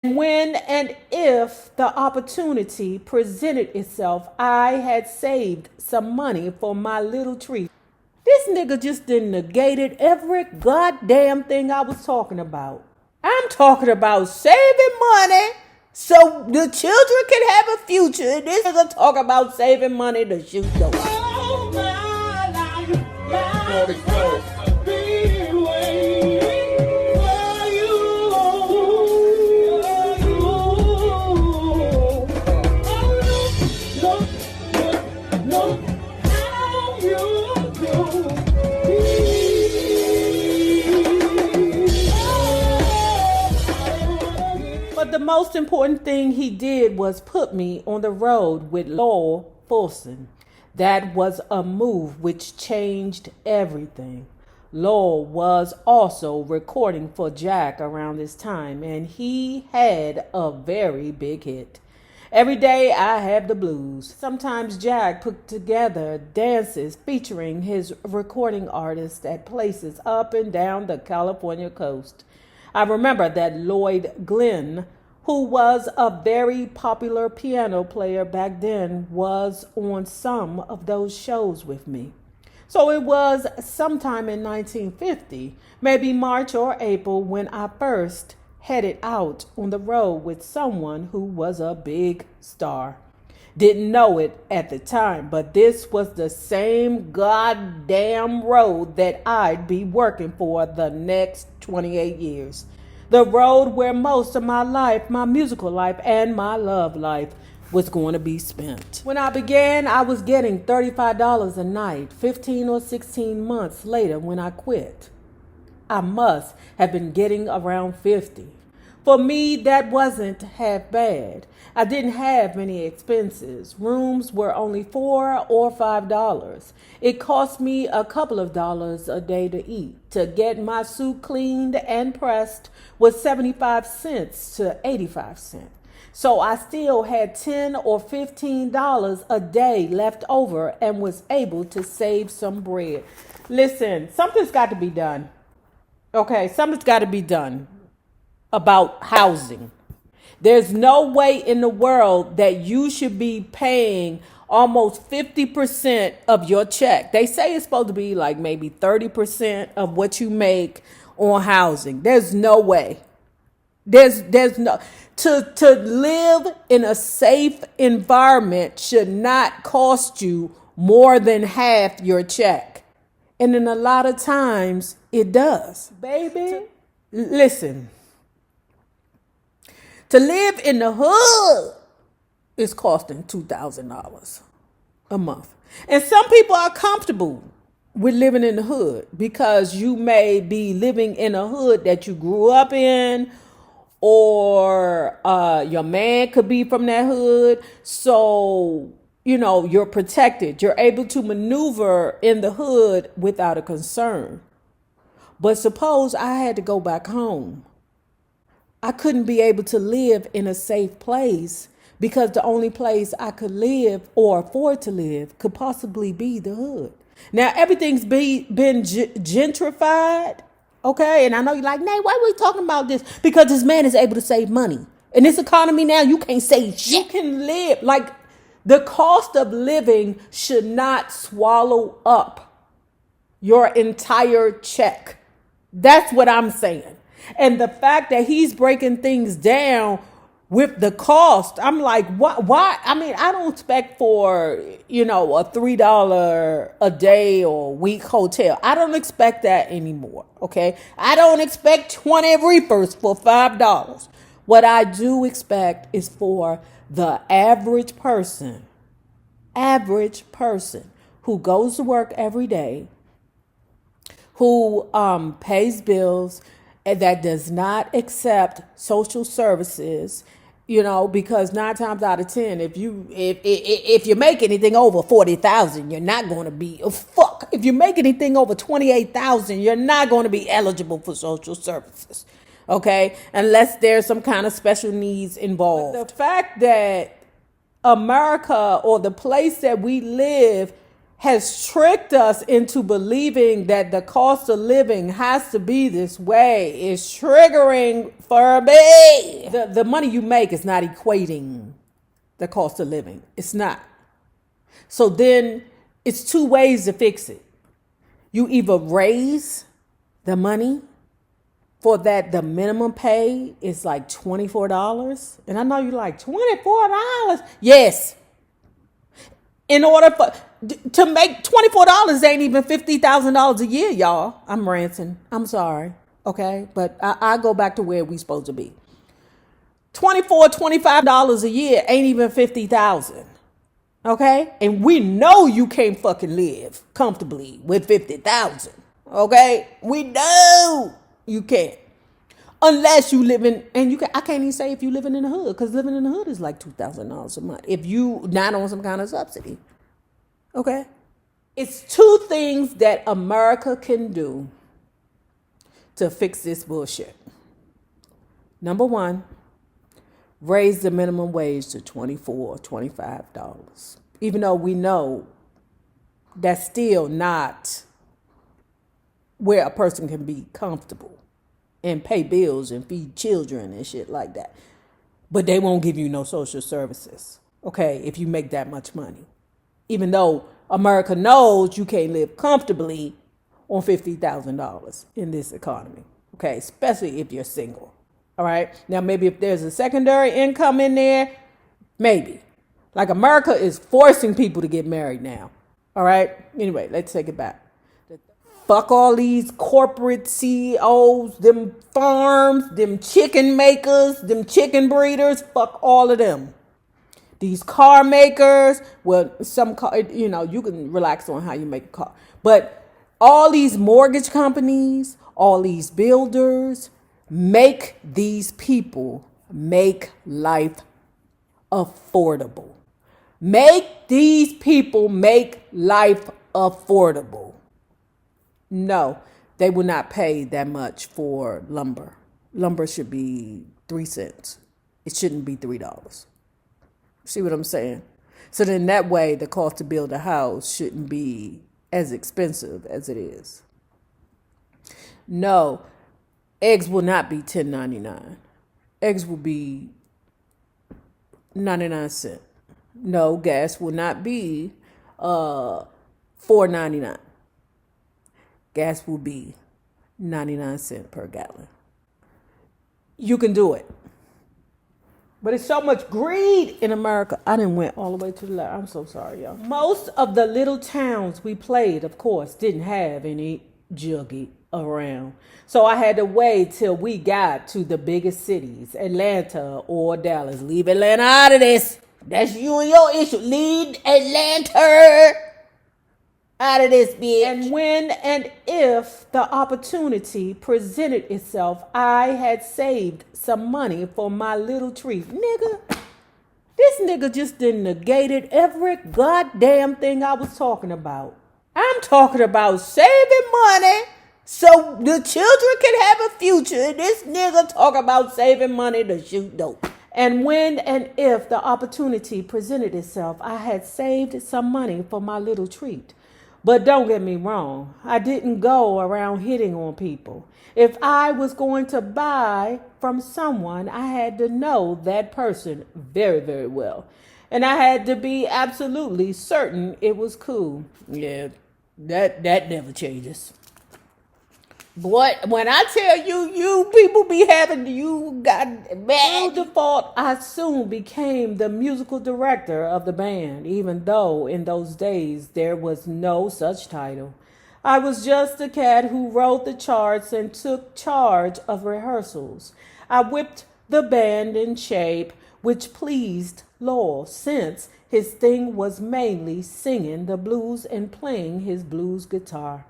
When and if the opportunity presented itself, I had saved some money for my little treat. This nigga just didn't negated every goddamn thing I was talking about. I'm talking about saving money so the children can have a future. And this nigga talk about saving money to shoot dope. All my life, been waiting for you. No, how you do. But the most important thing he did was put me on the road with Lowell Fulson. That was a move which changed everything. Lowell was also recording for Jack around this time, and he had a very big hit. Every Day I Have the Blues. Sometimes Jack put together dances featuring his recording artists at places up and down the California coast. I remember that Lloyd Glenn, who was a very popular piano player back then, was on some of those shows with me. So it was sometime in 1950, maybe March or April, when I first headed out on the road with someone who was a big star. Didn't know it at the time, but this was the same goddamn road that I'd be working for the next 28 years. The road where most of my life, my musical life, and my love life was going to be spent. When I began, I was getting $35 a night. 15 or 16 months later, when I quit, I must have been getting around 50. For me, that wasn't half bad. I didn't have many expenses. Rooms were only $4 or $5. It cost me a couple of dollars a day to eat. To get my suit cleaned and pressed was 75 cents to 85 cents. So I still had $10 or $15 a day left over and was able to save some bread. Listen, something's got to be done. Okay, something's got to be done about housing. There's no way in the world that you should be paying almost 50% of your check. They say it's supposed to be like maybe 30% of what you make on housing. There's no way. There's no to live in a safe environment should not cost you more than half your check. And then a lot of times it does. Baby, listen. To live in the hood is costing $2,000 a month. And some people are comfortable with living in the hood because you may be living in a hood that you grew up in, or your man could be from that hood. So, you're protected. You're able to maneuver in the hood without a concern. But suppose I had to go back home. I couldn't be able to live in a safe place because the only place I could live or afford to live could possibly be the hood. Now, everything's been gentrified, okay? And I know you're like, Nate, why are we talking about this? Because this man is able to save money. In this economy now, you can't save shit. You can live. Like, the cost of living should not swallow up your entire check. That's what I'm saying. And the fact that he's breaking things down with the cost, I'm like, what? Why? I mean, I don't expect for, a $3 a day or week hotel. I don't expect that anymore. Okay. I don't expect 20 reefers for $5. What I do expect is for the average person who goes to work every day, who pays bills, and that does not accept social services, because 9 times out of 10, if you make anything over 40,000, you're not going to be If you make anything over 28,000, you're not going to be eligible for social services, okay? Unless there's some kind of special needs involved. But the fact that America, or the place that we live, has tricked us into believing that the cost of living has to be this way. It's triggering for me. The money you make is not equating the cost of living. It's not. So then it's two ways to fix it. You either raise the money for that, the minimum pay is like $24. And I know you're like, $24? Yes. In order to make $24 ain't even $50,000 a year, y'all. I'm ranting. I'm sorry. Okay. But I go back to where we supposed to be. $25 a year ain't even $50,000. Okay. And we know you can't fucking live comfortably with $50,000. Okay. We know you can't. Unless you live in, and I can't even say if you living in the hood, because living in the hood is like $2,000 a month if you not on some kind of subsidy. Okay? It's two things that America can do to fix this bullshit. Number one, raise the minimum wage to $24, $25. Even though we know that's still not where a person can be comfortable and pay bills and feed children and shit like that. But they won't give you no social services, okay, if you make that much money. Even though America knows you can't live comfortably on $50,000 in this economy, okay, especially if you're single, all right? Now, maybe if there's a secondary income in there, maybe. Like America is forcing people to get married now, all right? Anyway, let's take it back. Fuck all these corporate CEOs, them farms, them chicken makers, them chicken breeders. Fuck all of them. These car makers, well, some car, you can relax on how you make a car. But all these mortgage companies, all these builders, make these people make life affordable. Make these people make life affordable. No, they will not pay that much for lumber. Lumber should be 3 cents. It shouldn't be $3. See what I'm saying? So then that way, the cost to build a house shouldn't be as expensive as it is. No, eggs will not be $10.99. Eggs will be 99 cents. No, gas will not be $4.99. Gas will be 99 cents per gallon. You can do it. But it's so much greed in America. I didn't went all the way to the left. I'm so sorry, y'all. Most of the little towns we played, of course, didn't have any juggy around. So I had to wait till we got to the biggest cities, Atlanta or Dallas. Leave Atlanta out of this. That's you and your issue. Leave Atlanta out of this, bitch. And when and if the opportunity presented itself, I had saved some money for my little treat. Nigga, this nigga just done negated every goddamn thing I was talking about. I'm talking about saving money so the children can have a future. And this nigga talk about saving money to shoot dope. And when and if the opportunity presented itself, I had saved some money for my little treat. But don't get me wrong, I didn't go around hitting on people. If I was going to buy from someone, I had to know that person very, very well. And I had to be absolutely certain it was cool. Yeah, that never changes. What when I tell you, you people be having you got bad default. I soon became the musical director of the band, even though in those days there was no such title. I was just a cat who wrote the charts and took charge of rehearsals. I whipped the band in shape, which pleased Lowell, since his thing was mainly singing the blues and playing his blues guitar.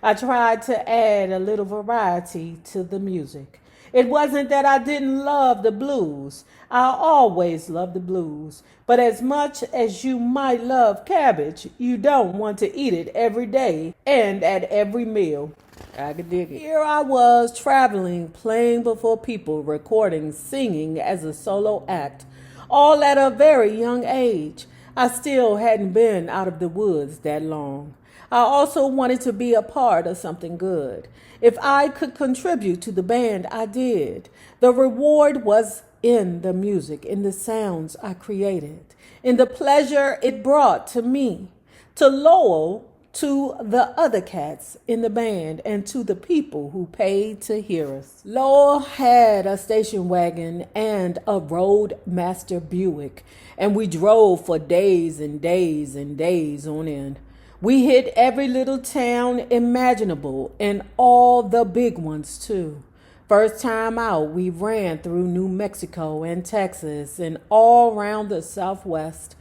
I tried to add a little variety to the music. It wasn't that I didn't love the blues. I always loved the blues. But as much as you might love cabbage, you don't want to eat it every day and at every meal. I could dig it. Here I was traveling, playing before people, recording, singing as a solo act, all at a very young age. I still hadn't been out of the woods that long. I also wanted to be a part of something good. If I could contribute to the band, I did. The reward was in the music, in the sounds I created, in the pleasure it brought to me, to Lowell, to the other cats in the band, and to the people who paid to hear us. Lowell had a station wagon and a Roadmaster Buick, and we drove for days and days and days on end. We hit every little town imaginable and all the big ones too. First time out, we ran through New Mexico and Texas and all around the Southwest.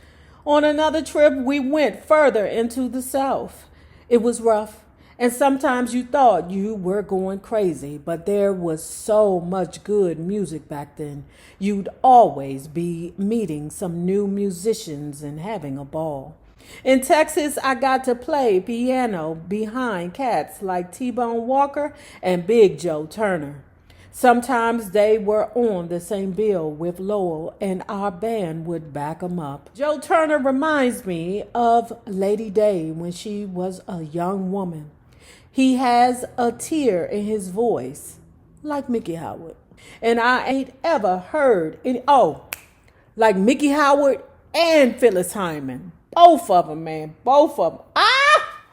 On another trip, we went further into the South. It was rough, and sometimes you thought you were going crazy, but there was so much good music back then. You'd always be meeting some new musicians and having a ball. In Texas, I got to play piano behind cats like T-Bone Walker and Big Joe Turner. Sometimes they were on the same bill with Lowell, and our band would back 'em up. Joe Turner reminds me of Lady Day when she was a young woman. He has a tear in his voice, like Mickey Howard. And I ain't ever heard like Mickey Howard and Phyllis Hyman. Both of them, man. Both of them.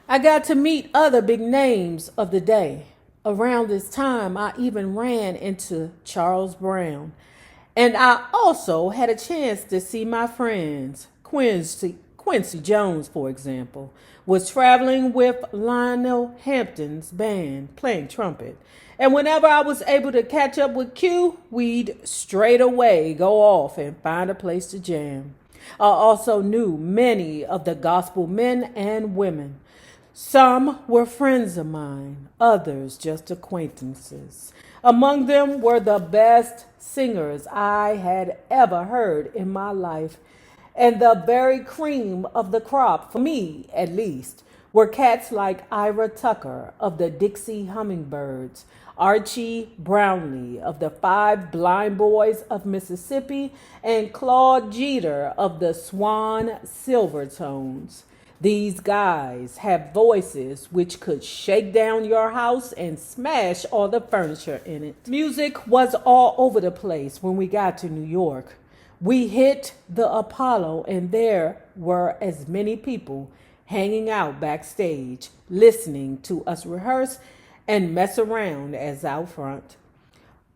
I got to meet other big names of the day. Around this time, I even ran into Charles Brown. And I also had a chance to see my friends. Quincy Jones, for example, was traveling with Lionel Hampton's band playing trumpet. And whenever I was able to catch up with Q, we'd straight away go off and find a place to jam. I also knew many of the gospel men and women. Some were friends of mine, others just acquaintances. Among them were the best singers I had ever heard in my life. And the very cream of the crop, for me at least, were cats like Ira Tucker of the Dixie Hummingbirds, Archie Brownlee of the Five Blind Boys of Mississippi, and Claude Jeter of the Swan Silvertones. These guys have voices which could shake down your house and smash all the furniture in it. Music was all over the place when we got to New York. We hit the Apollo, and there were as many people hanging out backstage, listening to us rehearse and mess around as out front.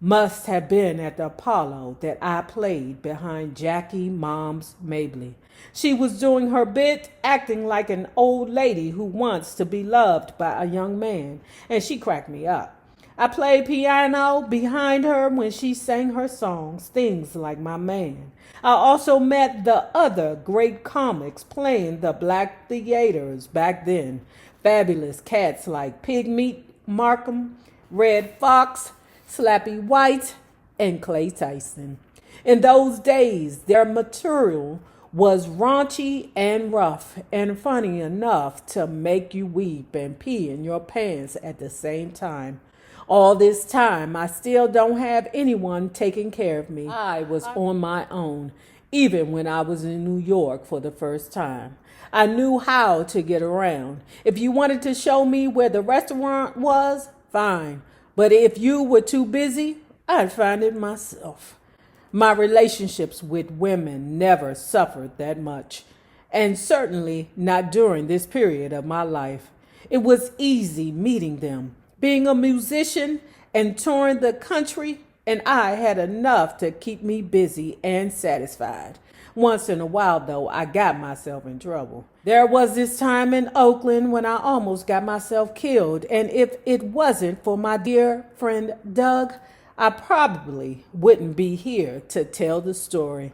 Must have been at the Apollo that I played behind Jackie Moms Mabley. She was doing her bit, acting like an old lady who wants to be loved by a young man, and she cracked me up. I played piano behind her when she sang her songs, things like My Man. I also met the other great comics playing the black theaters back then. Fabulous cats like Pigmeat Markham, Red Fox, Slappy White, and Clay Tyson. In those days, their material was raunchy and rough and funny enough to make you weep and pee in your pants at the same time. All this time, I still don't have anyone taking care of me. I was on my own, even when I was in New York for the first time. I knew how to get around. If you wanted to show me where the restaurant was, fine. But if you were too busy, I'd find it myself. My relationships with women never suffered that much, and certainly not during this period of my life. It was easy meeting them. Being a musician and touring the country, and I had enough to keep me busy and satisfied. Once in a while, though, I got myself in trouble. There was this time in Oakland when I almost got myself killed, and if it wasn't for my dear friend Doug, I probably wouldn't be here to tell the story.